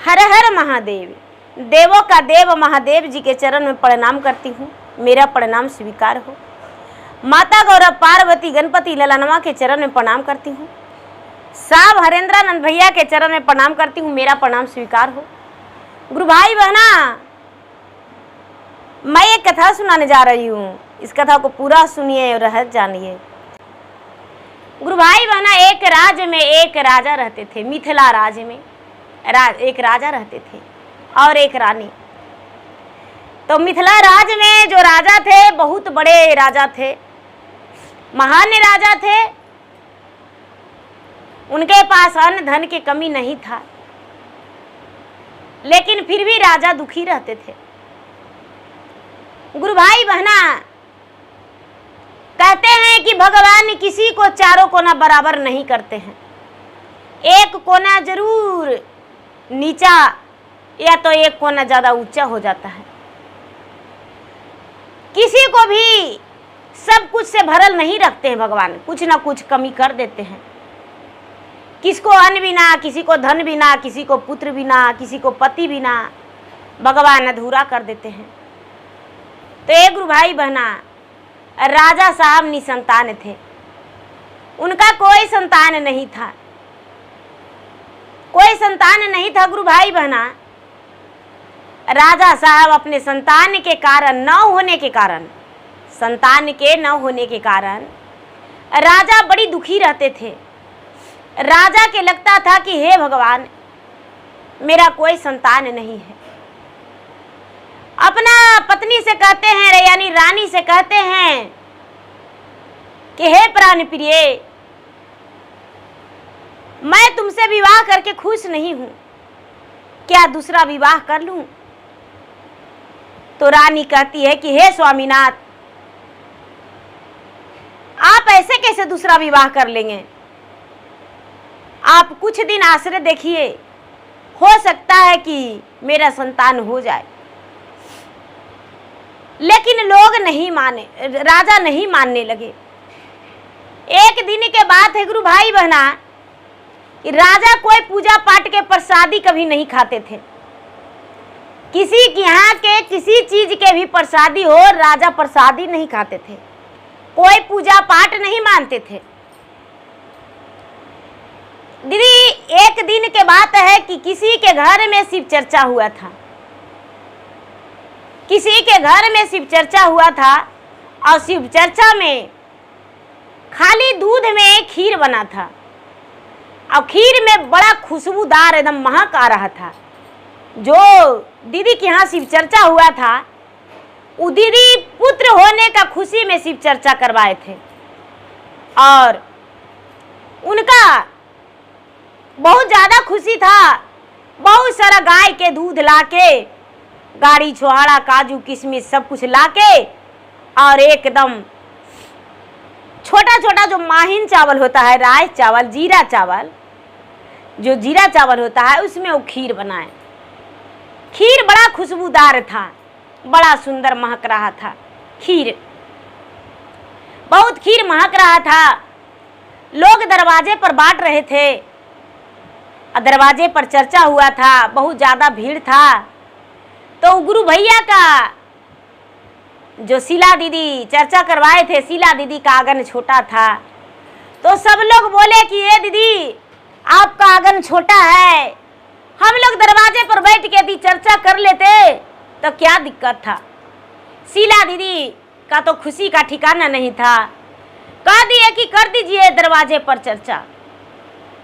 हर हर महादेव। देवों का देव महादेव जी के चरण में प्रणाम करती हूँ, मेरा प्रणाम स्वीकार हो। माता गौरव पार्वती गणपति ललनवा के चरण में प्रणाम करती हूँ। साहब हरेंद्रानंद भैया के चरण में प्रणाम करती हूँ, मेरा प्रणाम स्वीकार हो। गुरु भाई बहना, मैं एक कथा सुनाने जा रही हूँ, इस कथा को पूरा सुनिए और रहस्य जानिए। गुरु भाई बहना, एक राज्य में एक राजा रहते थे। मिथिला राज्य में एक राजा रहते थे और एक रानी। तो मिथिला राज्य में जो राजा थे बहुत बड़े राजा थे, महान राजा थे। उनके पास अन्न धन की कमी नहीं था, लेकिन फिर भी राजा दुखी रहते थे। गुरु भाई बहना, कहते हैं कि भगवान किसी को चारों कोना बराबर नहीं करते हैं। एक कोना जरूर नीचा या तो एक कोना ज्यादा ऊंचा हो जाता है। किसी को भी सब कुछ से भरल नहीं रखते हैं भगवान, कुछ ना कुछ कमी कर देते हैं। किसको अन्न बिना, किसी को धन बिना, किसी को पुत्र बिना, किसी को पति बिना भगवान अधूरा कर देते हैं। तो एक गुरु भाई बहना, राजा साहब निसंतान थे, उनका कोई संतान नहीं था, कोई संतान नहीं था। गुरु भाई बहना, राजा साहब अपने संतान के कारण न होने के कारण, संतान के न होने के कारण राजा बड़ी दुखी रहते थे। राजा के लगता था कि हे भगवान, मेरा कोई संतान नहीं है। अपना पत्नी से कहते हैं, यानी रानी से कहते हैं कि हे प्राण प्रिय, मैं तुमसे विवाह करके खुश नहीं हूं, क्या दूसरा विवाह कर लूं? तो रानी कहती है कि हे स्वामीनाथ, आप ऐसे कैसे दूसरा विवाह कर लेंगे? आप कुछ दिन आश्रय देखिए, हो सकता है कि मेरा संतान हो जाए। लेकिन लोग नहीं माने, राजा नहीं मानने लगे। एक दिन के बात है गुरु भाई बहना, राजा कोई पूजा पाठ के प्रसादी कभी नहीं खाते थे। किसी के यहाँ के किसी चीज के भी प्रसादी हो, राजा प्रसादी नहीं खाते थे, कोई पूजा पाठ नहीं मानते थे। दीदी, एक दिन के बात है कि किसी के घर में शिव चर्चा हुआ था, किसी के घर में शिव चर्चा हुआ था और शिव चर्चा में खाली दूध में खीर बना था और खीर में बड़ा खुशबूदार एकदम महक आ रहा था। जो दीदी के यहाँ शिव चर्चा हुआ था, वो दीदी पुत्र होने का खुशी में शिव चर्चा करवाए थे और उनका बहुत ज्यादा खुशी था। बहुत सारा गाय के दूध लाके, गाड़ी छुहाड़ा काजू किशमिश सब कुछ लाके और एकदम छोटा छोटा जो माहिन चावल होता है, राइस चावल, जीरा चावल, जो जीरा चावल होता है उसमें वो खीर बनाए। खीर बड़ा खुशबूदार था, बड़ा सुंदर महक रहा था। खीर बहुत खीर महक रहा था। लोग दरवाजे पर बांट रहे थे, दरवाजे पर चर्चा हुआ था, बहुत ज्यादा भीड़ था। तो गुरु भैया का जो शीला दीदी चर्चा करवाए थे, शीला दीदी का आंगन छोटा था। तो सब लोग बोले कि ये दीदी, आपका आंगन छोटा है, हम लोग दरवाजे पर बैठ के यदि चर्चा कर लेते तो क्या दिक्कत था? शीला दीदी का तो खुशी का ठिकाना नहीं था, कह दिए कि कर दीजिए दरवाजे पर चर्चा।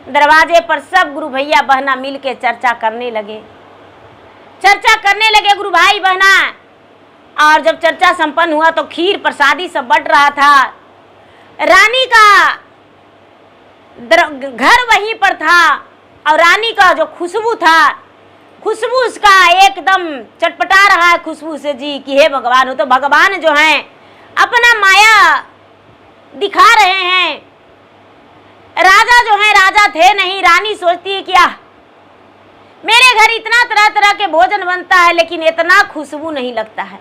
दरवाजे पर सब गुरु भैया बहना मिल के चर्चा करने लगे, चर्चा करने लगे गुरु भाई बहना। और जब चर्चा संपन्न हुआ तो खीर प्रसादी सब बट रहा था। रानी का घर वहीं पर था और रानी का जो खुशबू था, खुशबू उसका एकदम चटपटा रहा है खुशबू से जी कि हे भगवान। हो तो भगवान जो हैं अपना माया दिखा रहे हैं। राजा जो है राजा थे नहीं, रानी सोचती है क्या मेरे घर इतना तरह तरह के भोजन बनता है लेकिन इतना खुशबू नहीं लगता है।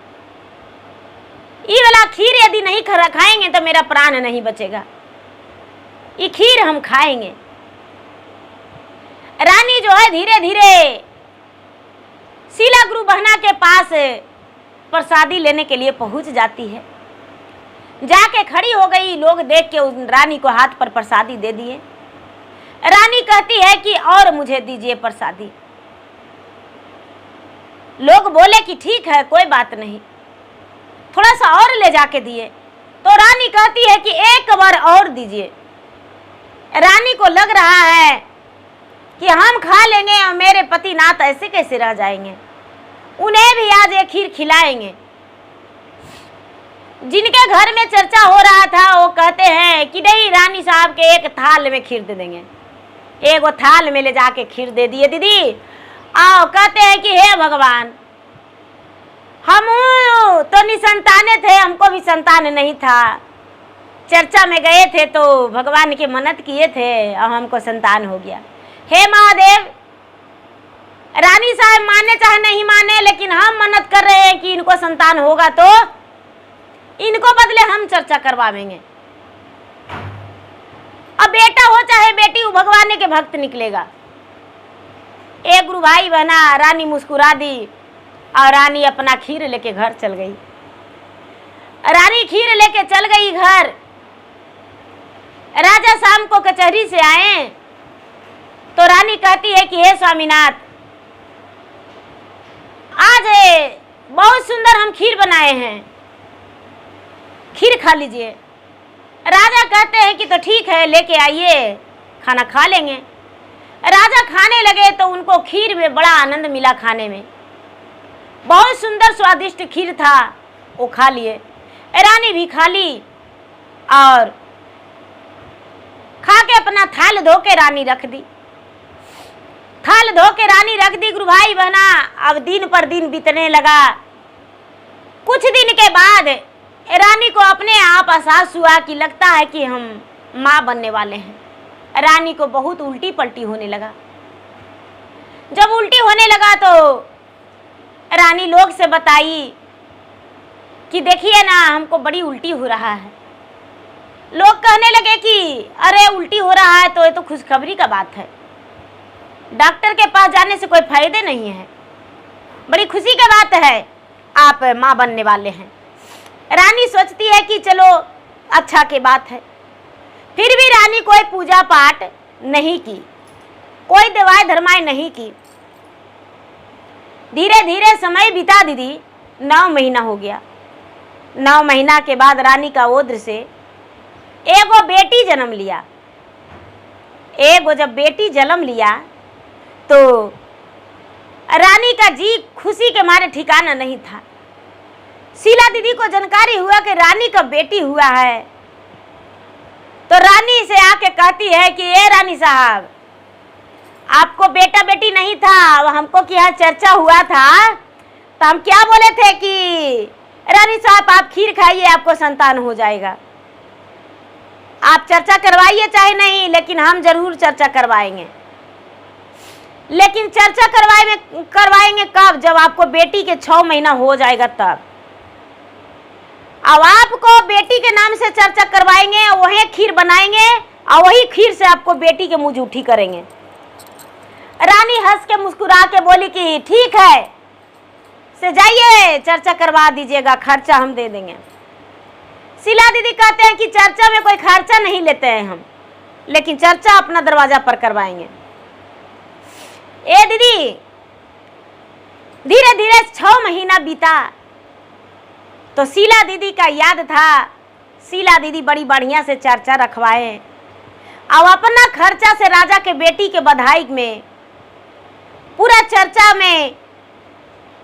ये वाला खीर यदि नहीं खाएंगे तो मेरा प्राण नहीं बचेगा, ये खीर हम खाएंगे। रानी जो है धीरे धीरे शीला गुरु बहना के पास प्रसादी लेने के लिए पहुंच जाती है। जाके खड़ी हो गई, लोग देख के उस रानी को हाथ पर प्रसादी दे दिए। रानी कहती है कि और मुझे दीजिए प्रसादी। लोग बोले कि ठीक है, कोई बात नहीं, थोड़ा सा और ले जाके दिए। तो रानी कहती है कि एक बार और दीजिए। रानी को लग रहा है कि हम खा लेंगे और मेरे पति नाथ ऐसे कैसे रह जाएंगे, उन्हें भी आज एक खीर खिलाएंगे। जिनके घर में चर्चा हो रहा था वो कहते हैं कि नहीं, रानी साहब के एक थाल में खीर दे देंगे। एक वो थाल में ले जाके खीर दे दिए दीदी। आओ, कहते हैं कि हे भगवान, हम तो निसंताने थे, हमको भी संतान नहीं था। चर्चा में गए थे तो भगवान की मन्नत किए थे और हमको संतान हो गया। हे महादेव, रानी साहब माने चाहे नहीं माने, लेकिन हम मन्नत कर रहे हैं कि इनको संतान होगा तो इनको बदले हम चर्चा करवाएंगे। अब बेटा हो चाहे बेटी हो, भगवान के भक्त निकलेगा। एक गुरु भाई बहना, रानी मुस्कुरा दी और रानी अपना खीर लेके घर चल गई। रानी खीर लेके चल गई घर। राजा शाम को कचहरी से आए तो रानी कहती है कि हे स्वामीनाथ, आज बहुत सुंदर हम खीर बनाए हैं, खीर खा लीजिए। राजा कहते हैं कि तो ठीक है, लेके आइए, खाना खा लेंगे। राजा खाने लगे तो उनको खीर में बड़ा आनंद मिला। खाने में बहुत सुंदर स्वादिष्ट खीर था, वो खा लिए। रानी भी खा ली और खा के अपना थाल धो के रानी रख दी। थाल धो के रानी रख दी। गुरु भाई बहना, अब दिन पर दिन बीतने लगा। कुछ दिन के बाद रानी को अपने आप एहसास हुआ कि लगता है कि हम माँ बनने वाले हैं। रानी को बहुत उल्टी पलटी होने लगा। जब उल्टी होने लगा तो रानी लोग से बताई कि देखिए ना, हमको बड़ी उल्टी हो रहा है। लोग कहने लगे कि अरे उल्टी हो रहा है तो ये तो खुशखबरी का बात है, डॉक्टर के पास जाने से कोई फायदे नहीं है, बड़ी खुशी की बात है, आप माँ बनने वाले हैं। रानी सोचती है कि चलो अच्छा की बात है। फिर भी रानी कोई पूजा पाठ नहीं की, कोई दवाई धर्माई नहीं की। धीरे धीरे समय बीता दीदी। 9 महीना हो गया। 9 महीना के बाद रानी का ओद्र से एगो बेटी जन्म लिया। एगो जब बेटी जन्म लिया तो रानी का जी खुशी के मारे ठिकाना नहीं था। शीला दीदी को जानकारी हुआ कि रानी का बेटी हुआ है तो रानी से आके कहती है कि ए रानी साहब, आपको बेटा बेटी नहीं था, अब हमको कि यहाँ चर्चा हुआ था तो हम क्या बोले थे कि रानी साहब आप खीर खाइए, आपको संतान हो जाएगा। आप चर्चा करवाइए चाहे नहीं, लेकिन हम जरूर चर्चा करवाएंगे। लेकिन चर्चा करवाएंगे कब? जब आपको बेटी के 6 महीना हो जाएगा तब। अब आपको बेटी के नाम से चर्चा करवाएंगे, वही खीर बनाएंगे और वही खीर से आपको बेटी के मुंह जूठी करेंगे। रानी हंस के मुस्कुरा के बोली कि ठीक है, से जाइए चर्चा करवा दीजिएगा, खर्चा हम दे देंगे। शीला दीदी कहते हैं कि चर्चा में कोई खर्चा नहीं लेते हैं हम, लेकिन चर्चा अपना दरवाजा पर करवाएंगे। ए दीदी, धीरे धीरे 6 महीना बीता तो शीला दीदी का याद था। शीला दीदी बड़ी बढ़िया से चर्चा रखवाए और अपना खर्चा से राजा के बेटी के बधाई में पूरा चर्चा में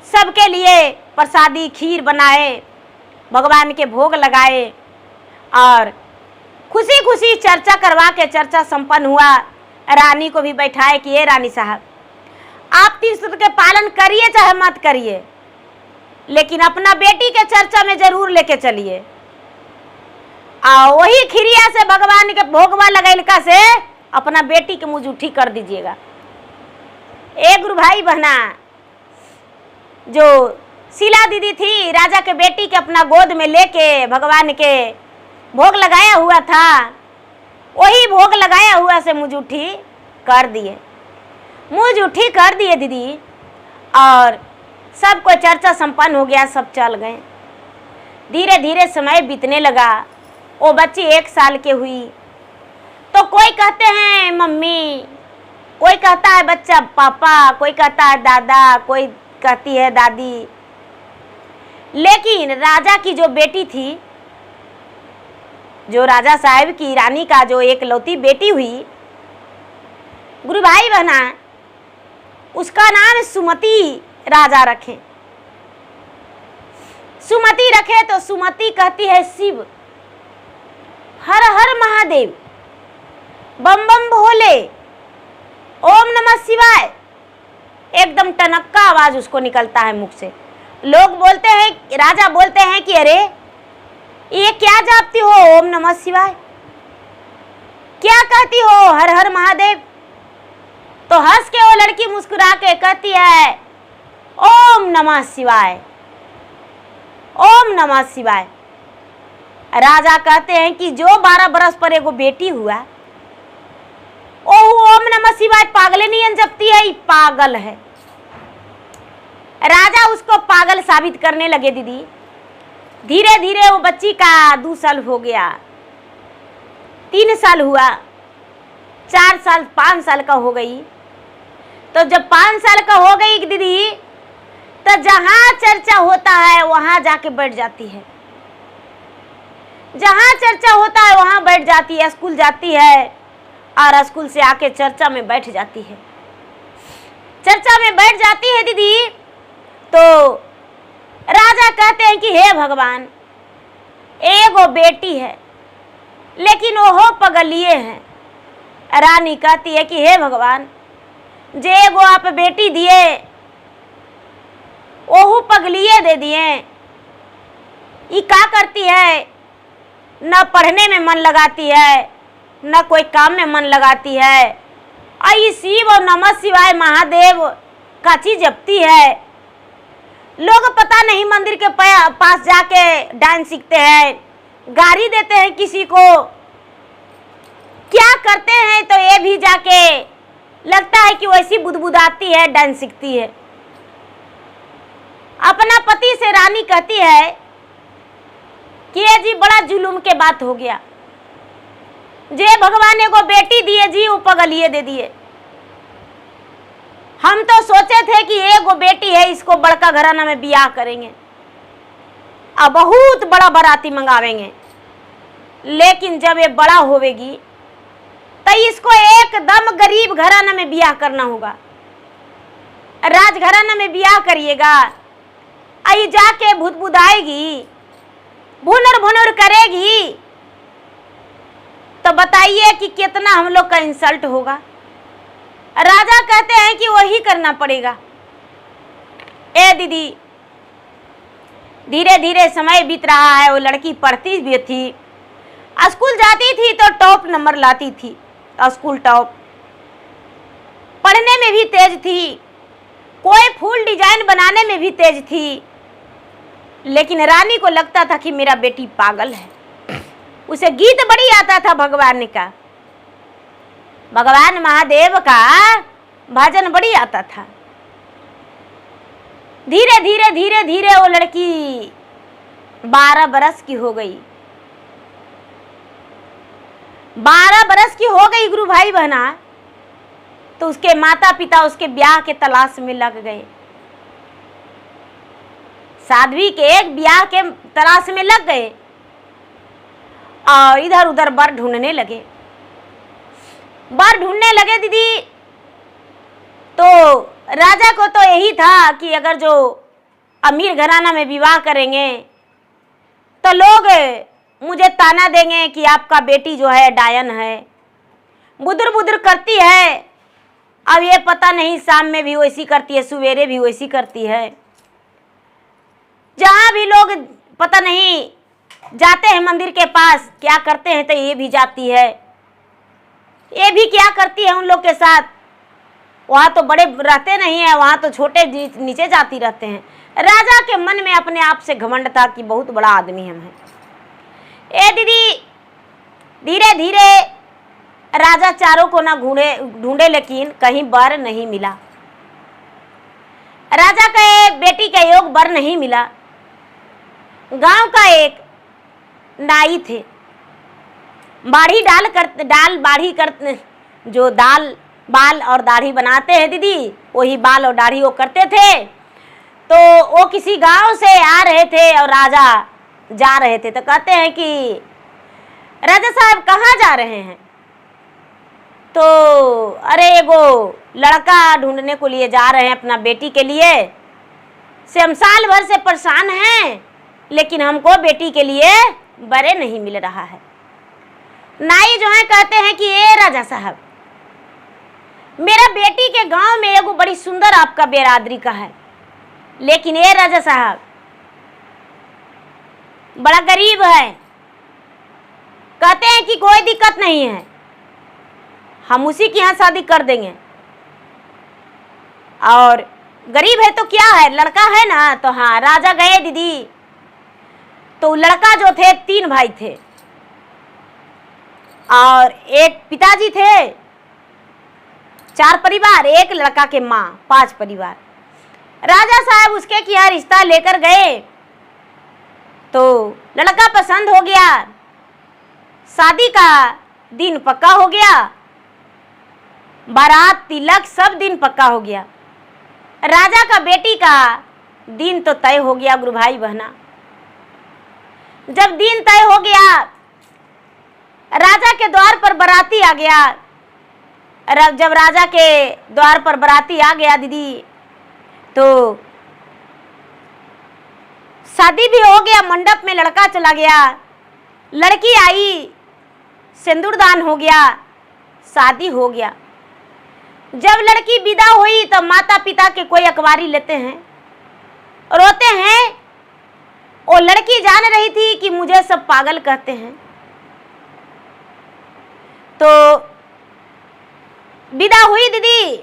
सबके लिए प्रसादी खीर बनाए, भगवान के भोग लगाए और खुशी खुशी चर्चा करवा के चर्चा संपन्न हुआ। रानी को भी बैठाए कि ये रानी साहब, आप 3 सूत्र के पालन करिए चाहे मत करिए, लेकिन अपना बेटी के चर्चा में जरूर लेके चलिए और वही खिरिया से भगवान के भोगवा लगैलका से अपना बेटी के मुंह जूठी कर दीजिएगा। एक गुरु भाई बहना, जो शीला दीदी थी राजा के बेटी के अपना गोद में लेके भगवान के भोग लगाया हुआ था, वही भोग लगाया हुआ से मुंह जूठी कर दिए। मुंह जूठी कर दिए दीदी और सब कोई चर्चा संपन्न हो गया, सब चल गए। धीरे धीरे समय बीतने लगा। वो बच्ची 1 साल की हुई तो कोई कहते हैं मम्मी, कोई कहता है बच्चा पापा, कोई कहता है दादा, कोई कहती है दादी। लेकिन राजा की जो बेटी थी, जो राजा साहब की रानी का जो एक लौती बेटी हुई, गुरु भाई बहना, उसका नाम सुमति राजा रखे। सुमति रखे तो सुमति कहती है शिव, हर हर महादेव, बम बम भोले, ओम नमः शिवाय। एकदम टनक्का आवाज उसको निकलता है मुख से। लोग बोलते हैं, राजा बोलते हैं कि अरे ये क्या जापती हो, ओम नमः शिवाय क्या कहती हो, हर हर महादेव। तो हंस के वो लड़की मुस्कुरा के कहती है ओम नमः शिवाय, ओम नमः शिवाय। राजा कहते हैं कि जो 12 बरस पर एगो बेटी हुआ, ओम नमः शिवाय पागले नहीं जपती है, पागल है। राजा उसको पागल साबित करने लगे। दीदी धीरे धीरे वो बच्ची का 2 साल हो गया, 3 साल हुआ, 4 साल, 5 साल का हो गई। तो जब 5 साल का हो गई दीदी, तो जहां चर्चा होता है वहां जाके बैठ जाती है। जहां चर्चा होता है वहां बैठ जाती है। स्कूल जाती है और स्कूल से आके चर्चा में बैठ जाती है। चर्चा में बैठ जाती है दीदी, तो राजा कहते हैं कि हे भगवान, एगो बेटी है लेकिन वो पगलिए हैं। रानी कहती है कि हे भगवान, जे एगो आप बेटी दिए ओहू पगलिए दे दिए। ये क्या करती है, न पढ़ने में मन लगाती है, न कोई काम में मन लगाती है। और शिव और नमः शिवाय महादेव का चीज जपती है। लोग पता नहीं मंदिर के पास जाके डांस सीखते हैं, गाली देते हैं किसी को, क्या करते हैं। तो ये भी जाके लगता है कि वैसी बुदबुदाती है, डांस सीखती है। अपना पति से रानी कहती है कि ये जी बड़ा जुलूम के बात हो गया, जे भगवान एगो बेटी दिए जी, वो पगलिए दे दिए। हम तो सोचे थे कि एगो बेटी है, इसको बड़का घराना में बियाह करेंगे और बहुत बड़ा बाराती मंगावेंगे। लेकिन जब ये बड़ा होवेगी तो इसको एकदम गरीब घराना में बियाह करना होगा। राज घराना में बियाह करिएगा, आई जाके भुदबुदाएगी, भुनर भुनर करेगी, तो बताइए कि कितना हम लोग का इंसल्ट होगा। राजा कहते हैं कि वही करना पड़ेगा। ए दीदी धीरे धीरे समय बीत रहा है। वो लड़की पढ़ती भी थी, स्कूल जाती थी तो टॉप नंबर लाती थी, स्कूल टॉप। पढ़ने में भी तेज थी, कोई फूल डिजाइन बनाने में भी तेज थी। लेकिन रानी को लगता था कि मेरा बेटी पागल है। उसे गीत बड़ी आता था भगवान का, भगवान महादेव का भजन बड़ी आता था। धीरे धीरे धीरे धीरे वो लड़की 12 बरस की हो गई। 12 बरस की हो गई गुरु भाई बहना, तो उसके माता पिता उसके ब्याह के तलाश में लग गए। साध्वी के एक ब्याह के तलाश में लग गए और इधर उधर बर ढूंढने लगे। बर ढूंढने लगे दीदी, तो राजा को तो यही था कि अगर जो अमीर घराना में विवाह करेंगे तो लोग मुझे ताना देंगे कि आपका बेटी जो है डायन है, बुदर बुदर करती है। अब ये पता नहीं शाम में भी वैसी करती है, सवेरे भी वैसी करती है। जहाँ भी लोग पता नहीं जाते हैं मंदिर के पास, क्या करते हैं, तो ये भी जाती है, ये भी क्या करती है उन लोग के साथ। वहाँ तो बड़े रहते नहीं है, वहाँ तो छोटे नीचे जाती रहते हैं। राजा के मन में अपने आप से घमंड था कि बहुत बड़ा आदमी हम हैं। ए दीदी धीरे धीरे राजा चारों को ना ढूंढे, लेकिन कहीं बर नहीं मिला। राजा के बेटी का योग वर नहीं मिला। गांव का एक नाई थे, बाढ़ी कर जो बाल और दाढ़ी बनाते हैं दीदी, वही बाल और दाढ़ी वो करते थे। तो वो किसी गांव से आ रहे थे और राजा जा रहे थे। तो कहते हैं कि राजा साहब कहाँ जा रहे हैं? तो अरे एगो लड़का ढूंढने को लिए जा रहे हैं अपना बेटी के लिए, से हम साल भर से परेशान हैं, लेकिन हमको बेटी के लिए बरे नहीं मिल रहा है। नाई जो है कहते हैं कि ए राजा साहब, मेरा बेटी के गांव में एगो बड़ी सुंदर आपका बेरादरी का है, लेकिन ए राजा साहब बड़ा गरीब है। कहते हैं कि कोई दिक्कत नहीं है, हम उसी के यहाँ शादी कर देंगे। और गरीब है तो क्या है, लड़का है ना। तो हाँ, राजा गए दीदी। तो लड़का जो थे 3 भाई थे और एक पिताजी थे, 4 परिवार, एक लड़का के माँ, 5 परिवार। राजा साहब उसके यहाँ रिश्ता लेकर गए तो लड़का पसंद हो गया, शादी का दिन पक्का हो गया, बारात तिलक सब दिन पक्का हो गया। राजा का बेटी का दिन तो तय हो गया गुरु भाई बहना। जब दिन तय हो गया, राजा के द्वार पर बाराती आ गया। जब राजा के द्वार पर बाराती आ गया दीदी, तो शादी भी हो गया, मंडप में लड़का चला गया, लड़की आई, सिंदूरदान हो गया, शादी हो गया। जब लड़की विदा हुई तो माता पिता के कोई अखबारी लेते हैं, रोते हैं। वो लड़की जान रही थी कि मुझे सब पागल कहते हैं। तो विदा हुई दीदी,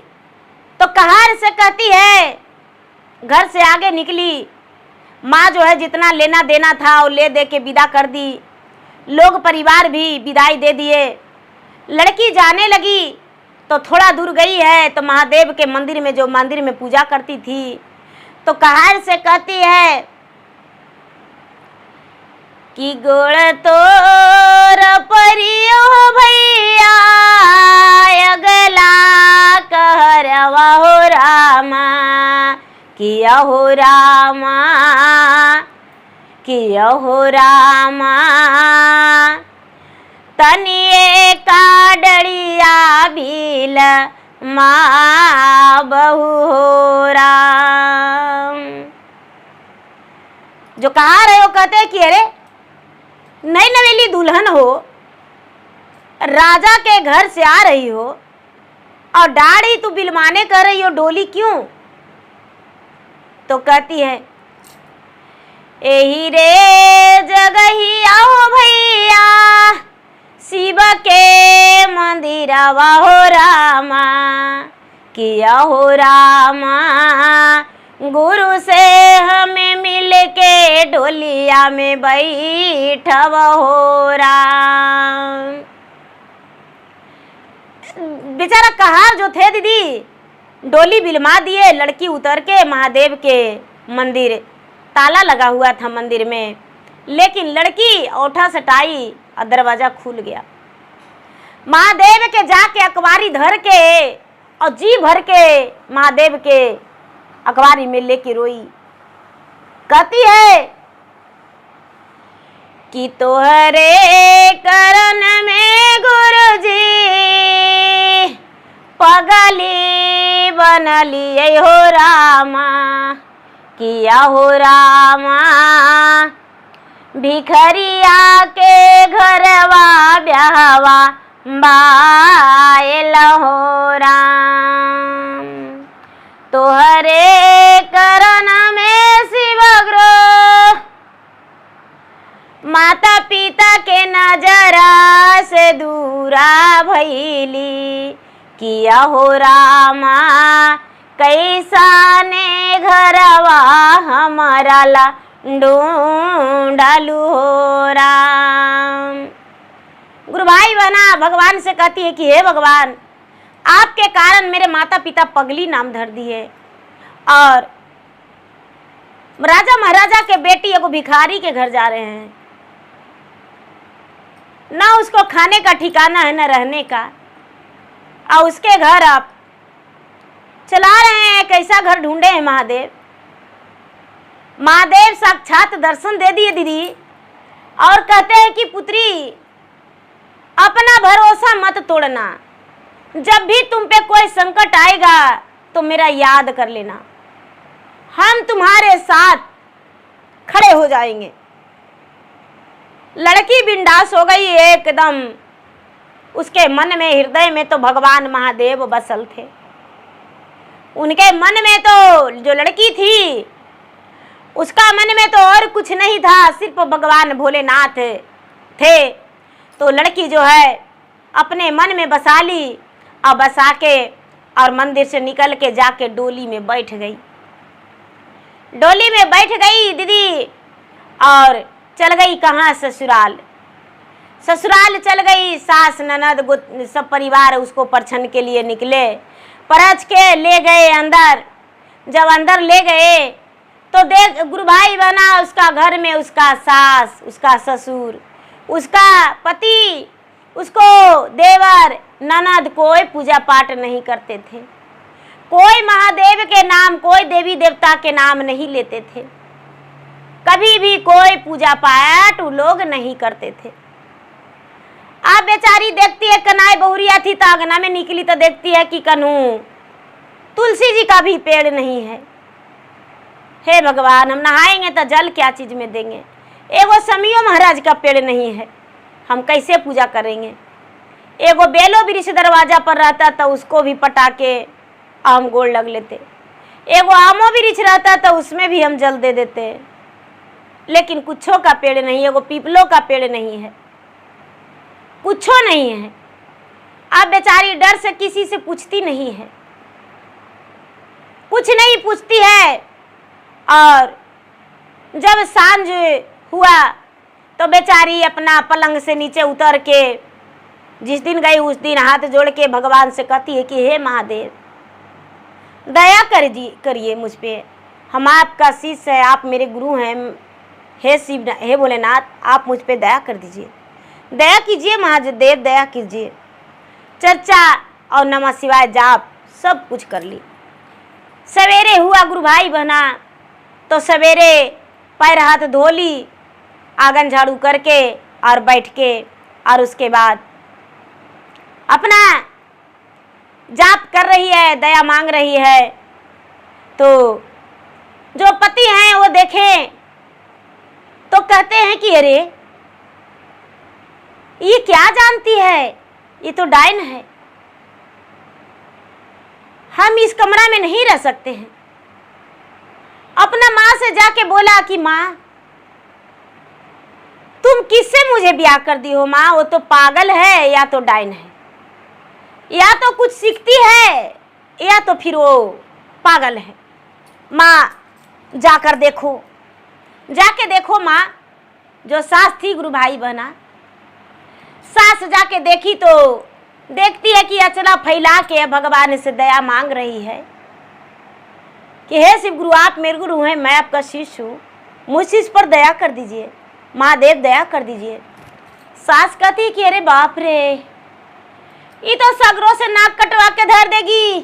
तो कहार से कहती है, घर से आगे निकली। माँ जो है जितना लेना देना था वो ले दे के विदा कर दी। लोग परिवार भी विदाई दे दिए। लड़की जाने लगी तो थोड़ा दूर गई है तो महादेव के मंदिर में, जो मंदिर में पूजा करती थी, तो कहार से कहती है कि गोड़ तोर परियो भैया, अगला कहरवा हो रामा, किया हो रामा, किया हो रामा, तनिए का डड़िया भील माँ बहू हो राम। जो कहा रहे हो कहते हैं कि अरे नई नवेली दुल्हन हो, राजा के घर से आ रही हो और दाढ़ी तू बिलवाने कर रही हो, डोली क्यों? तो कहती है, एही रे जगही आओ भैया, शिव के मंदिरवा हो रामा, किया हो रामा, गुरु से हमें मिल के डोलिया में बैठव हो राम। बेचारा कहार जो थे दीदी, डोली बिलमा दिए। लड़की उतर के महादेव के मंदिर, ताला लगा हुआ था मंदिर में, लेकिन लड़की औठा सटाई और दरवाजा खुल गया। महादेव के जाके अखबारी धर के और जी भर के महादेव के अखबारी में लेके रोई। कहती है कि तोहरे करन में गुरुजी पगली बनलिए हो रामा, किया हो रामा, भिखरिया के घरवा ब्याहवा बायल हो राम। तोहरे करन में शिवग्रो माता पिता के नजरा से दूरा भैली, किया हो रामा, कैसा ने घरवा हमारा ला ढूंढलू हो राम। गुरु भाई बहना भगवान से कहती है कि हे भगवान, आपके कारण मेरे माता पिता पगली नाम धर दिए और राजा महाराजा के बेटी एगो भिखारी के घर जा रहे हैं, ना उसको खाने का ठिकाना है ना रहने का, और उसके घर आप चला रहे हैं। कैसा घर ढूंढे हैं महादेव। महादेव साक्षात दर्शन दे दिए दीदी, और कहते हैं कि पुत्री अपना भरोसा मत तोड़ना, जब भी तुम पे कोई संकट आएगा तो मेरा याद कर लेना, हम तुम्हारे साथ खड़े हो जाएंगे। लड़की बिंदास हो गई एकदम। उसके मन में, हृदय में तो भगवान महादेव बसल थे। उनके मन में तो जो लड़की थी उसका मन में तो और कुछ नहीं था, सिर्फ भगवान भोलेनाथ थे। तो लड़की जो है अपने मन में बसा ली, और बसा के और मंदिर से निकल के जाके डोली में बैठ गई। डोली में बैठ गई दीदी, और चल गई कहाँ? ससुराल। ससुराल चल गई। सास ननद सब परिवार उसको परछन के लिए निकले, परछ के ले गए अंदर। जब अंदर ले गए तो देख गुरु भाई बना उसका घर में, उसका सास, उसका ससुर, उसका पति, उसको देवर ननद कोई पूजा पाठ नहीं करते थे, कोई महादेव के नाम, कोई देवी देवता के नाम नहीं लेते थे, कभी भी कोई पूजा पाठ वो लोग नहीं करते थे। आप बेचारी देखती है, कनाई बहुरिया थी तो आंगना में निकली तो देखती है कि कन्हू तुलसी जी का भी पेड़ नहीं है। हे भगवान, हम नहाएंगे तो जल क्या चीज में देंगे? एगो समियो महाराज का पेड़ नहीं है, हम कैसे पूजा करेंगे? एगो बेलो वृक्ष दरवाजा पर रहता तो उसको भी पटा के हम गोड़ लग लेते। एगो आमो वृक्ष रहता तो उसमें भी हम जल दे देते, लेकिन कुछो का पेड़ नहीं, एगो पीपलो का पेड़ नहीं है, कुछो नहीं है। अब बेचारी डर से किसी से पूछती नहीं है, कुछ नहीं पूछती है। और जब सांझ हुआ तो बेचारी अपना पलंग से नीचे उतर के, जिस दिन गई उस दिन हाथ जोड़ के भगवान से कहती है कि हे महादेव, दया करिए मुझ पे, हम आपका शिष्य है, आप मेरे गुरु हैं। हे शिव, हे भोलेनाथ, आप मुझ पे दया कर दीजिए, दया कीजिए महादेव, दया कीजिए। चर्चा और नमः शिवाय जाप सब कुछ कर ली। सवेरे हुआ गुरु भाई बहना तो सवेरे पैर हाथ धो ली, आंगन झाड़ू करके और बैठ के, और उसके बाद अपना जाप कर रही है, दया मांग रही है। तो जो पति हैं वो देखें तो कहते हैं कि अरे ये क्या जानती है, ये तो डायन है, हम इस कमरा में नहीं रह सकते हैं। अपना माँ से जाके बोला कि माँ, तुम किससे मुझे ब्याह कर दी हो माँ? वो तो पागल है या तो डायन है, या तो कुछ सीखती है या तो फिर वो पागल है। माँ जाकर देखो, जाके देखो माँ। जो सास थी गुरु भाई बहना, सास जाके देखी तो देखती है कि अचला फैला के भगवान से दया मांग रही है कि हे शिव गुरु, आप मेरे गुरु हैं, मैं आपका शिष्य हूँ, मुझ इस पर दया कर दीजिए, महादेव दया कर दीजिए। सास कहती कि अरे बाप रे, ये तो सगरों से नाक कटवा के धर देगी,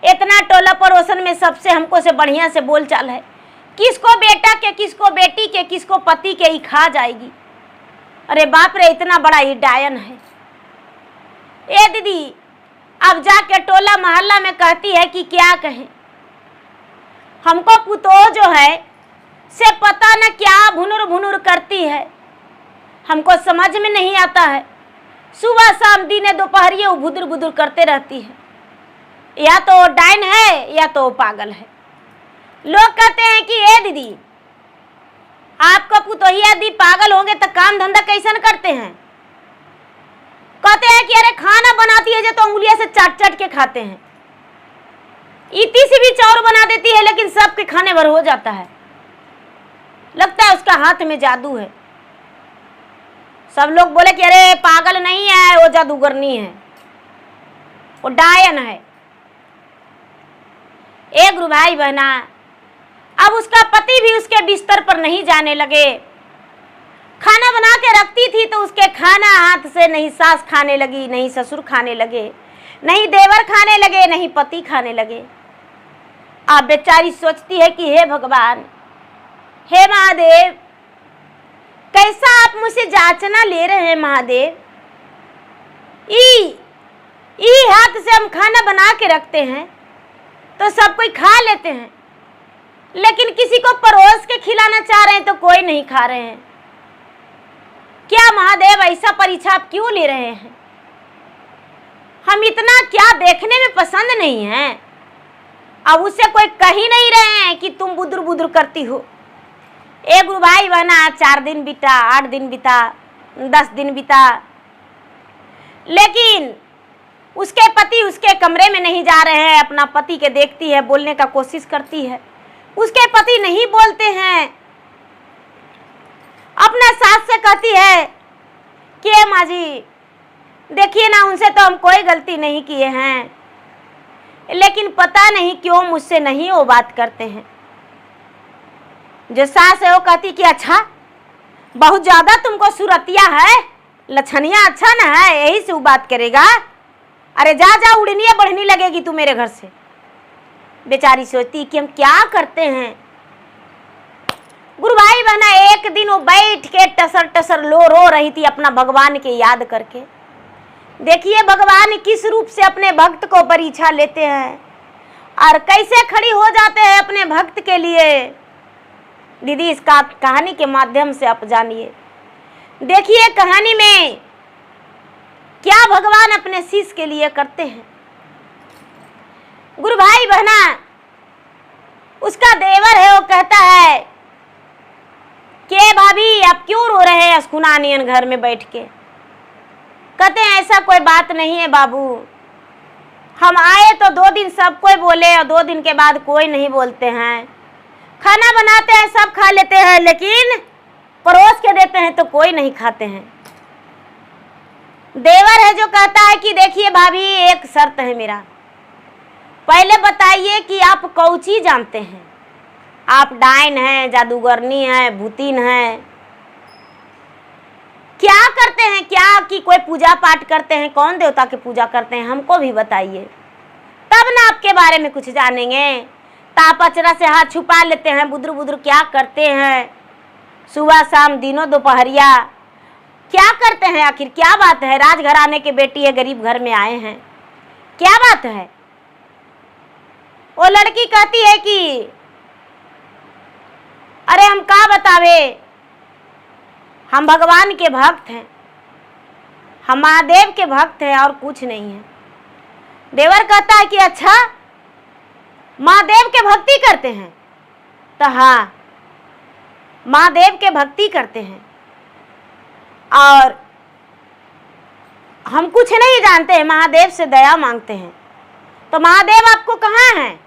इतना टोला पड़ोसन में सबसे हमको से बढ़िया से बोलचाल है, किसको बेटा के, किसको बेटी के, किसको पति के ही खा जाएगी। अरे बाप रे, इतना बड़ा ही डायन है। ए दीदी, अब जाके टोला मोहल्ला में कहती है कि क्या कहें, हमको पुतोह जो है से पता न क्या भुनुर भुनुर करती है, हमको समझ में नहीं आता है। सुबह शाम दिन दोपहरिए वो बुदुर बुदुर करते रहती है, या तो डायन है या तो पागल है। लोग कहते हैं कि ए दीदी, आपका पुतोहिया यदि पागल होंगे तो काम धंधा कैसन करते हैं? कहते हैं कि अरे खाना बनाती है जो तो उंगलियां से चाट चाट के खाते हैं, इतनी सी भी चाउर बना देती है लेकिन सबके खाने भर हो जाता है, लगता है उसका हाथ में जादू है। सब लोग बोले कि अरे पागल नहीं है, वो जादूगरनी है, वो डायन है। एक गुरु भाई बहना, अब उसका पति भी उसके बिस्तर पर नहीं जाने लगे। खाना बना के रखती थी तो उसके खाना हाथ से नहीं सास खाने लगी, नहीं ससुर खाने लगे, नहीं देवर खाने लगे, नहीं पति खाने लगे। अब बेचारी सोचती है कि हे भगवान, हे महादेव, कैसा आप मुझसे जांचना ले रहे हैं महादेव। ई हाथ से हम खाना बना के रखते हैं तो सब कोई खा लेते हैं, लेकिन किसी को परोस के खिलाना चाह रहे हैं तो कोई नहीं खा रहे हैं। क्या महादेव ऐसा परीक्षा आप क्यों ले रहे हैं? हम इतना क्या देखने में पसंद नहीं है? अब उससे कोई कह ही नहीं रहे हैं कि तुम बुदुर बुदुर करती हो। एक गुरु भाई बना, 4 दिन बीता, 8 दिन बीता, 10 दिन बीता, लेकिन उसके पति उसके कमरे में नहीं जा रहे हैं। अपना पति के देखती है, बोलने का कोशिश करती है, उसके पति नहीं बोलते हैं। अपने सास से कहती है कि माँ जी देखिए ना, उनसे तो हम कोई गलती नहीं किए हैं, लेकिन पता नहीं क्यों मुझसे नहीं वो बात करते हैं। जो सास है वो कहती कि अच्छा, बहुत ज़्यादा तुमको सूरतिया है, लक्षणिया अच्छा ना है, यही से वो बात करेगा। अरे जा जा, उड़नी बढ़नी लगेगी तू मेरे घर से। बेचारी सोचती कि हम क्या करते हैं। गुरु भाई बहना, एक दिन वो बैठ के टसर टसर रो रही थी अपना भगवान के याद करके। देखिए भगवान किस रूप से अपने भक्त को परीक्षा लेते हैं और कैसे खड़ी हो जाते हैं अपने भक्त के लिए। दीदी इसका कहानी के माध्यम से आप जानिए। देखिए कहानी में क्या भगवान अपने शिष्य के लिए करते हैं। गुरु भाई बहना, उसका देवर है, वो कहता है कि भाभी आप क्यों रो रहे हैं अस्कुनानियन घर में बैठ के। कहते हैं ऐसा कोई बात नहीं है बाबू, हम आए तो 2 दिन सब कोई बोले और 2 दिन के बाद कोई नहीं बोलते हैं। खाना बनाते हैं सब खा लेते हैं, लेकिन परोस के देते हैं तो कोई नहीं खाते हैं। देवर है जो कहता है कि देखिए भाभी, एक शर्त है मेरा, पहले बताइए कि आप कौची जानते हैं। आप डाइन हैं, जादूगरनी हैं, भूतिन हैं, क्या करते हैं, क्या कि कोई पूजा पाठ करते हैं, कौन देवता की पूजा करते हैं, हमको भी बताइए, तब ना आपके बारे में कुछ जानेंगे। ताप अचरा से हाथ छुपा लेते हैं, बुदर बुदर क्या करते हैं, सुबह शाम दिनों दोपहरिया क्या करते हैं, आखिर क्या बात है। राजघराने के बेटी है, गरीब घर में आए हैं, क्या बात है। वो लड़की कहती है कि अरे हम क्या बतावे, हम भगवान के भक्त हैं, हम महादेव के भक्त हैं और कुछ नहीं है। देवर कहता है कि अच्छा, महादेव के भक्ति करते हैं। तो हाँ, महादेव के भक्ति करते हैं और हम कुछ नहीं जानते हैं, महादेव से दया मांगते हैं। तो महादेव आपको कहाँ हैं,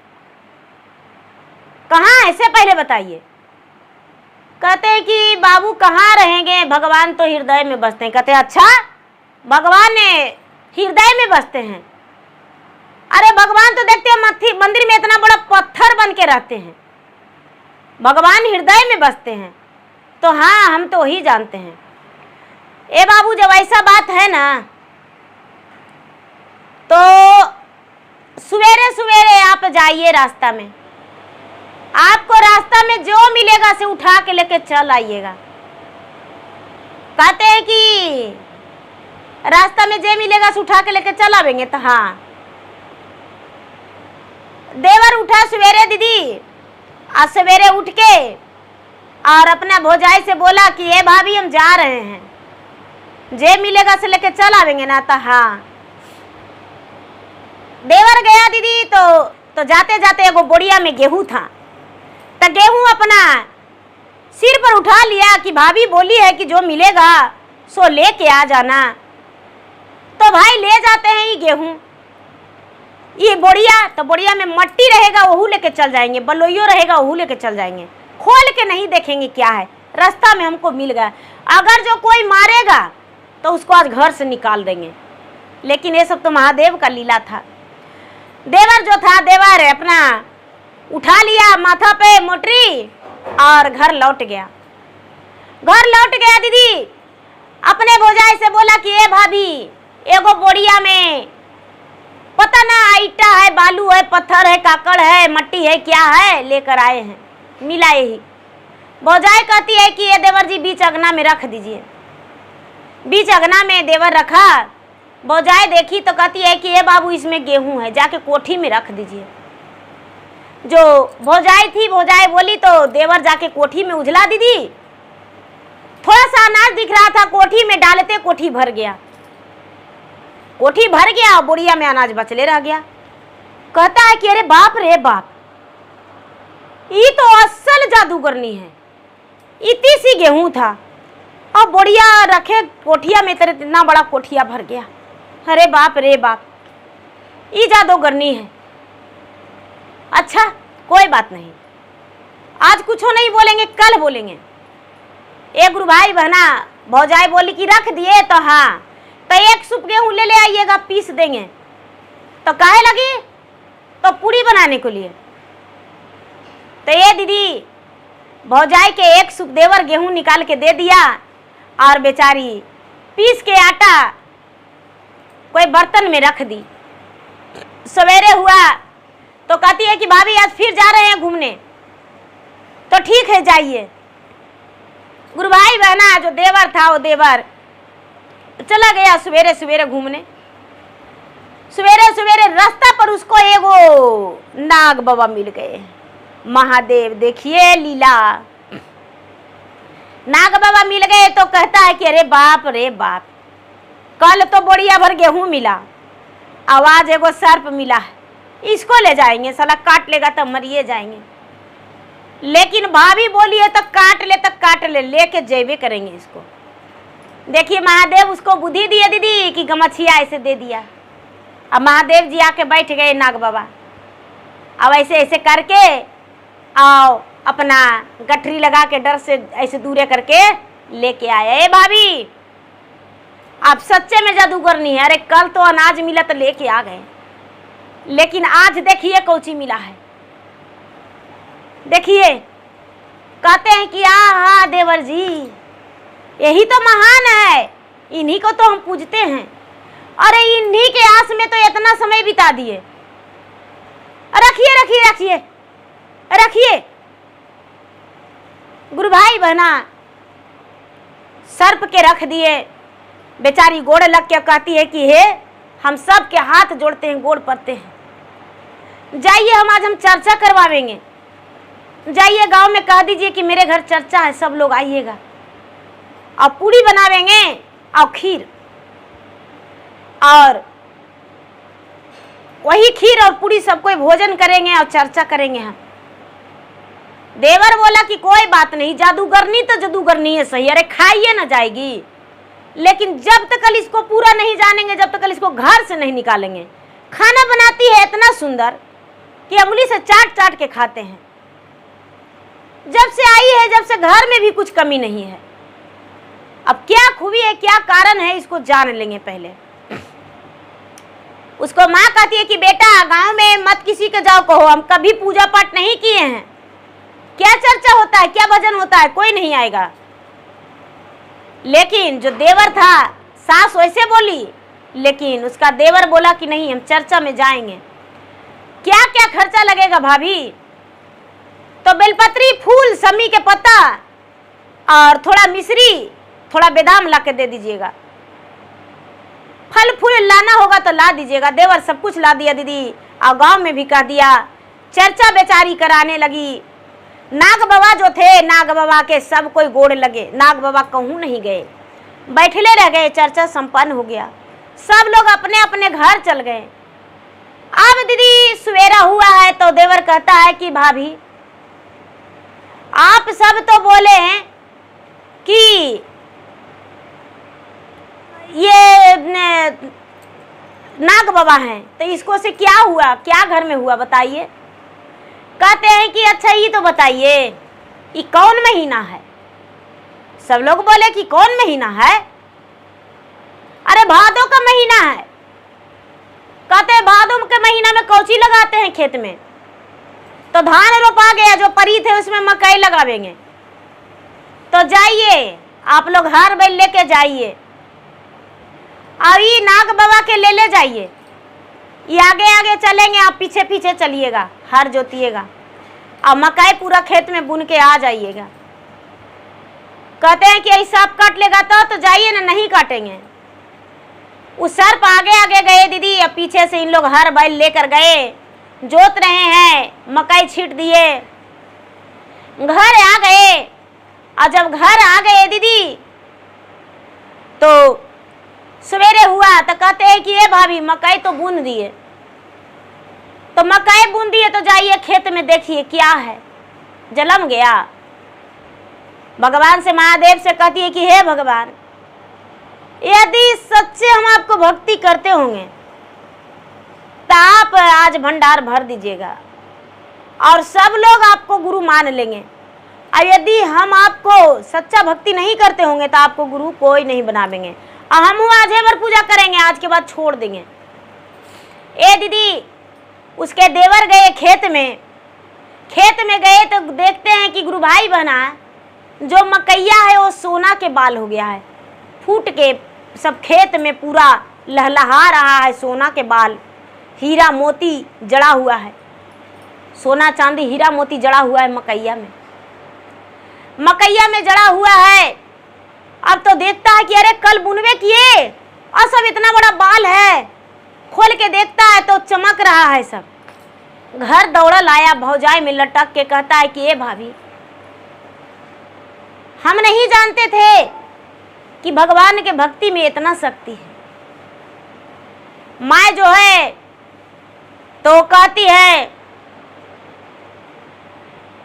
कहाँ है, इससे पहले बताइए। कहते हैं कि बाबू कहाँ रहेंगे, भगवान तो हृदय में बसते हैं। कहते हैं अच्छा, भगवान हृदय में बसते हैं। अरे भगवान तो देखते हैं मंदिर में इतना बड़ा पत्थर बन के रहते हैं, भगवान हृदय में बसते हैं। तो हाँ, हम तो वही जानते हैं। ए बाबू, जब ऐसा बात है ना, तो सवेरे सवेरे आप जाइए रास्ता में, आपको रास्ता में जो मिलेगा से उठा के लेके चल आइएगा। कहते हैं कि रास्ता में जो मिलेगा से उठा के लेके चल आवेंगे। तो हाँ, देवर उठा सवेरे दीदी, आज सवेरे उठ के और अपना भौजाई से बोला कि ये भाभी हम जा रहे हैं, जे मिलेगा से लेके चल आवेंगे ना। तो हाँ, देवर गया दीदी। तो जाते जाते एगो बोरिया में गेहूं था, तो गेहूं अपना सिर पर उठा लिया कि भाभी बोली है कि जो मिलेगा सो लेके आ जाना। तो भाई ले जाते हैं ये गेहूं, ये बोरिया, तो बोरिया में मट्टी रहेगा वहू लेके चल जाएंगे, बलोइयो रहेगा वहू लेके चल जाएंगे, खोल के नहीं देखेंगे क्या है। रास्ता में हमको मिल गया, अगर जो कोई मारेगा तो उसको आज घर से निकाल देंगे। लेकिन ये सब तो महादेव का लीला था। देवर जो था, देवर अपना उठा लिया माथा पे मोटरी और घर लौट गया। दीदी अपने भौजाई से बोला कि ए भाभी, एगो बोरिया में पता ना ईटा है, बालू है, पत्थर है, काकड़ है, मट्टी है, क्या है, लेकर आए हैं, मिला यही। भौजाई कहती है कि ये देवर जी बीच अगना में रख दीजिए। बीच अगना में देवर रखा। भौजाई देखी तो कहती है कि ये बाबू इसमें गेहूं है, जाके कोठी में रख दीजिए। जो भौजाई थी, भौजाई बोली तो देवर जाके कोठी में उजला। दीदी थोड़ा सा अनाज दिख रहा था, कोठी में डालते कोठी भर गया। कोठी भर गया और बोरिया में अनाज बचले रह गया। कहता है कि अरे बाप रे बाप, ये तो असल जादूगरनी है। इतनी सी गेहूं था और बोरिया रखे कोठिया में, तेरे इतना बड़ा कोठिया भर गया। अरे बाप रे बाप, ये जादूगरनी है। अच्छा कोई बात नहीं, आज कुछ नहीं बोलेंगे, कल बोलेंगे। एक गुरु भाई बहना भौजाई बोली कि रख दिए तो हाँ, तो 1 सूप गेहूं ले आइएगा, पीस देंगे। तो काहे लगी? तो पूरी बनाने के लिए। तो ये दीदी भौजाई के 1 सूप देवर गेहूं निकाल के दे दिया और बेचारी पीस के आटा कोई बर्तन में रख दी। सवेरे हुआ तो कहती है कि भाभी आज फिर जा रहे हैं घूमने। तो ठीक है जाइए। गुरु भाई बहना जो देवर था, वो देवर चला गया सवेरे सवेरे घूमने। सवेरे सवेरे रास्ता पर उसको एगो नाग बाबा मिल गए। महादेव देखिए लीला। नाग बाबा मिल गए तो कहता है कि अरे बाप रे बाप, कल तो बोरिया भर गेहूं मिला, आवाज एगो सर्प मिला है, इसको ले जाएंगे, साला काट लेगा तो मरिए जाएंगे। लेकिन भाभी बोली है तो काट ले, लेके जेबे करेंगे इसको। देखिए महादेव उसको बुद्धि दिए दीदी कि गमछिया ऐसे दे दिया। अब महादेव जी आके बैठ गए नाग बाबा। अब ऐसे ऐसे करके आओ, अपना गठरी लगा के डर से ऐसे दूरे करके लेके आए। ए भाभी आप सच्चे में जादूगरनी है। अरे कल तो अनाज मिला तो लेके आ गए, लेकिन आज देखिए कौची मिला है। देखिए कहते हैं कि हाँ देवर जी, यही तो महान है, इन्हीं को तो हम पूजते हैं। अरे इन्हीं के आस में तो इतना समय बिता दिए। रखिए रखिए रखिए रखिए। गुरु भाई बहना सर्प के रख दिए। बेचारी गोड़ लग के कहती है कि हे हम सब के हाथ जोड़ते हैं, गोड़ पड़ते हैं, जाइए हम आज हम चर्चा करवाएंगे। जाइए गांव में कह दीजिए कि मेरे घर चर्चा है, सब लोग आइएगा, और पूड़ी बनावेंगे और खीर, और वही खीर और पूड़ी सब कोई भोजन करेंगे और चर्चा करेंगे हम। देवर बोला कि कोई बात नहीं, जादूगरनी तो जादूगरनी है सही, अरे खाइए ना जाएगी, लेकिन जब तक कल इसको पूरा नहीं जानेंगे, जब तक कल इसको घर से नहीं निकालेंगे। खाना बनाती है इतना सुंदर कि उंगली से चाट चाट के खाते हैं। जब से आई है, जब से घर में भी कुछ कमी नहीं है। अब क्या खूबी है, क्या कारण है, इसको जान लेंगे पहले। उसको माँ कहती है कि बेटा गांव में मत किसी के जाओ कहो, हम कभी पूजा पाठ नहीं किए हैं, क्या चर्चा होता है, क्या भजन होता है, कोई नहीं आएगा। लेकिन जो देवर था, सास वैसे बोली, लेकिन उसका देवर बोला कि नहीं हम चर्चा में जाएंगे। क्या क्या खर्चा लगेगा भाभी? तो बेलपत्री फूल, समी के पत्ता और थोड़ा मिश्री, थोड़ा बादाम ला के दे दीजिएगा। फल फूल लाना होगा तो ला दीजिएगा। देवर सब कुछ ला दिया दीदी, और गांव में भी कह दिया। चर्चा बेचारी कराने लगी। नाग बाबा जो थे, नाग बाबा के सब कोई गोड़ लगे। नाग बाबा कहूँ नहीं गए, बैठले रह गए। चर्चा संपन्न हो गया, सब लोग अपने अपने घर चल गए। अब दीदी सवेरा हुआ है तो देवर कहता है कि भाभी आप सब तो बोले हैं कि ये नाग बाबा हैं, तो इसको से क्या हुआ, क्या घर में हुआ बताइए। कहते हैं कि अच्छा ये तो बताइए ये कौन महीना है। सब लोग बोले कि कौन महीना है? अरे भादों का महीना है। कहते हैं भादों के महीना में कौची लगाते हैं खेत में? तो धान रोपा गया, जो परी थे उसमें मकई लगावेंगे। तो जाइए आप लोग हर बैल लेके जाइए और ये नाग बाबा के ले जाइए, ये आगे आगे चलेंगे, आप पीछे पीछे चलिएगा, हर जोतिएगा और मकई पूरा खेत में बुन के आ जाइएगा। कहते हैं कि ऐसा आप काट लेगा तो जाइए ना, नहीं काटेंगे। उस सर्प आगे आगे गए दीदी, अब पीछे से इन लोग हर बैल लेकर गए, जोत रहे हैं, मकई छींट दिए, घर आ गए। और जब घर आ गए दीदी तो सवेरे हुआ तो कहते हैं कि ये भाभी मकई तो बुन दिए। तो मकई बुन दिए तो जाइए खेत में देखिए क्या है, जलम गया। भगवान से, महादेव से कहती है कि हे भगवान, यदि सच्चे हम आपको भक्ति करते होंगे तो आप आज भंडार भर दीजिएगा और सब लोग आपको गुरु मान लेंगे। और यदि हम आपको सच्चा भक्ति नहीं करते होंगे तो आपको गुरु कोई नहीं बनावेंगे और हम आज हेबर पूजा करेंगे, आज के बाद छोड़ देंगे। ए दीदी, उसके देवर गए खेत में गए तो देखते हैं कि गुरु भाई बहना जो मकैया है वो सोना के बाल हो गया है, फूट के सब खेत में पूरा लहलहा रहा है, सोना के बाल, हीरा मोती जड़ा हुआ है, सोना चांदी हीरा मोती जड़ा हुआ है मकैया में जड़ा हुआ है। अब तो देखता है कि अरे कल बुनवे किए और सब इतना बड़ा बाल है, खोल के देखता है तो चमक रहा है सब। घर दौड़ा लाया, भौजाई में लटक के कहता है कि ये भाभी, हम नहीं जानते थे कि भगवान के भक्ति में इतना शक्ति है। माँ जो है तो कहती है,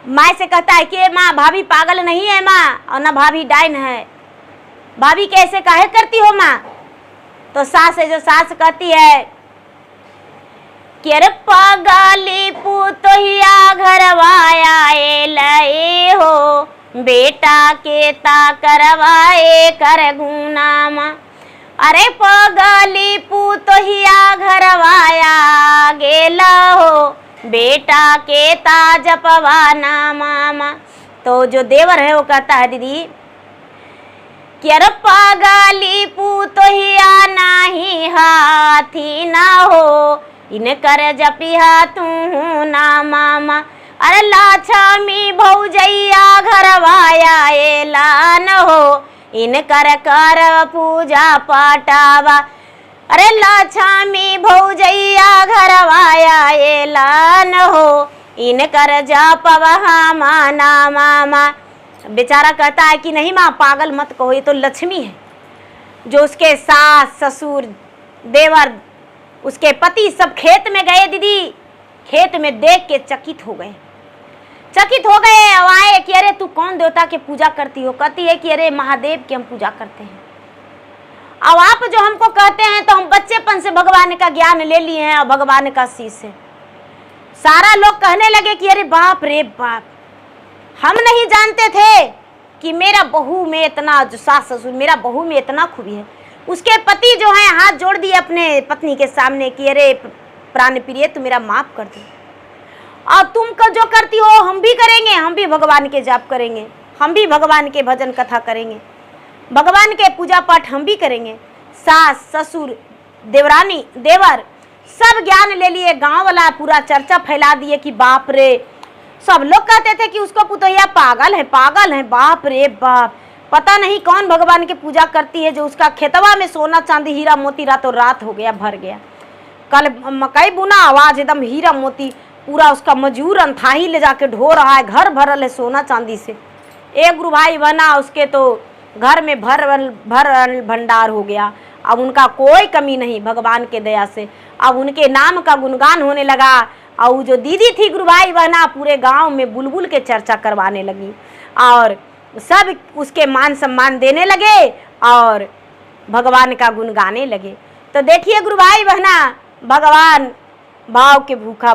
माँ से कहता है कि माँ भाभी पागल नहीं है माँ, और ना भाभी डाइन है, भाभी कैसे काहे करती हो माँ। तो सास है जो सास कहती है कि अरे पागली पुतोहिया घरवाया लए हो, बेटा के ता करवाए कर गुनामा। अरे पागली पुतोहिया घरवाया गेला हो, बेटा के ता जपवा नामा। तो जो देवर है वो कहता है दीदी कि अरे पागली पुतोहिया नाही हाथी ना हो, इनकर जपिहा तू ना मामा। अरे लाछमी भौजैया घरवाया एलान हो, इनकर कर पूजा पाटावा। अरे लाछमी भौजैया घरवाया एलान हो, इनकर जपवा माना मामा। बेचारा कहता है कि नहीं माँ पागल मत कहो, ये तो लक्ष्मी है। जो उसके सास ससुर देवर उसके पति सब खेत में गए दीदी, खेत में देख के चकित हो गए अब आए कि अरे तू कौन देवता के पूजा करती हो। कहती है कि अरे महादेव की हम पूजा करते हैं। अब आप जो हमको कहते हैं तो हम बच्चेपन से भगवान का ज्ञान ले लिए हैं और भगवान का शीश है। सारा लोग कहने लगे कि अरे बाप रे बाप, हम नहीं जानते थे कि मेरा बहू में इतना, जो सास ससुर मेरा बहू में इतना खूबी है। उसके पति जो है हाथ जोड़ दिए अपने पत्नी के सामने कि अरे प्राण प्रिय तू मेरा माफ कर दे, और तुम जो करती हो हम भी करेंगे, हम भी भगवान के जाप करेंगे, हम भी भगवान के भजन कथा करेंगे, भगवान के पूजा पाठ हम भी करेंगे। सास ससुर देवरानी देवर सब ज्ञान ले लिए, गांव वाला पूरा चर्चा फैला दिए कि बाप रे, सब लोग कहते थे कि उसको पुतैया पागल है, बाप रे बाप, पता नहीं कौन भगवान की पूजा करती है जो उसका खेतवा में सोना चांदी हीरा मोती रातों रात हो गया, भर गया। कल मकई बुना, आवाज एकदम हीरा मोती, पूरा उसका मजूर अंथाही ले जाके ढो रहा है, घर भरल है सोना चांदी से। एक गुरु भाई बना, उसके तो घर में भर भंडार हो गया। अब उनका कोई कमी नहीं भगवान के दया से। अब उनके नाम का गुणगान होने लगा और जो दीदी थी गुरु भाई बहना पूरे गांव में बुलबुल के चर्चा करवाने लगी और सब उसके मान सम्मान देने लगे और भगवान का गुण गाने लगे। तो देखिए गुरु भाई बहना, भगवान भाव के भूखा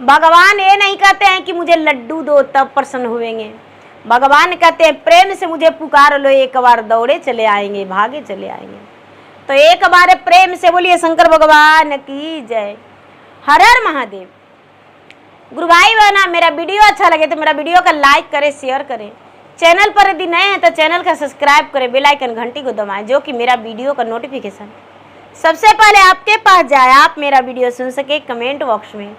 भगवान ये नहीं कहते हैं कि मुझे लड्डू दो तब प्रसन्न होंगे। भगवान कहते हैं प्रेम से मुझे पुकार लो, एक बार दौड़े चले आएंगे, भागे चले आएंगे। तो एक बार प्रेम से बोलिए शंकर भगवान की जय। हर हर महादेव। गुरु भाई बहना, मेरा वीडियो अच्छा लगे तो मेरा वीडियो का लाइक करें, शेयर करें। चैनल पर यदि नए हैं तो चैनल का सब्सक्राइब करें, बेल आइकन घंटी को दबाएं, जो कि मेरा वीडियो का नोटिफिकेशन सबसे पहले आपके पास जाए, आप मेरा वीडियो सुन सके। कमेंट बॉक्स में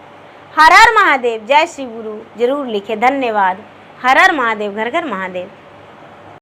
हर हर महादेव, जय श्री गुरु जरूर लिखे। धन्यवाद। हर हर महादेव, घर घर महादेव।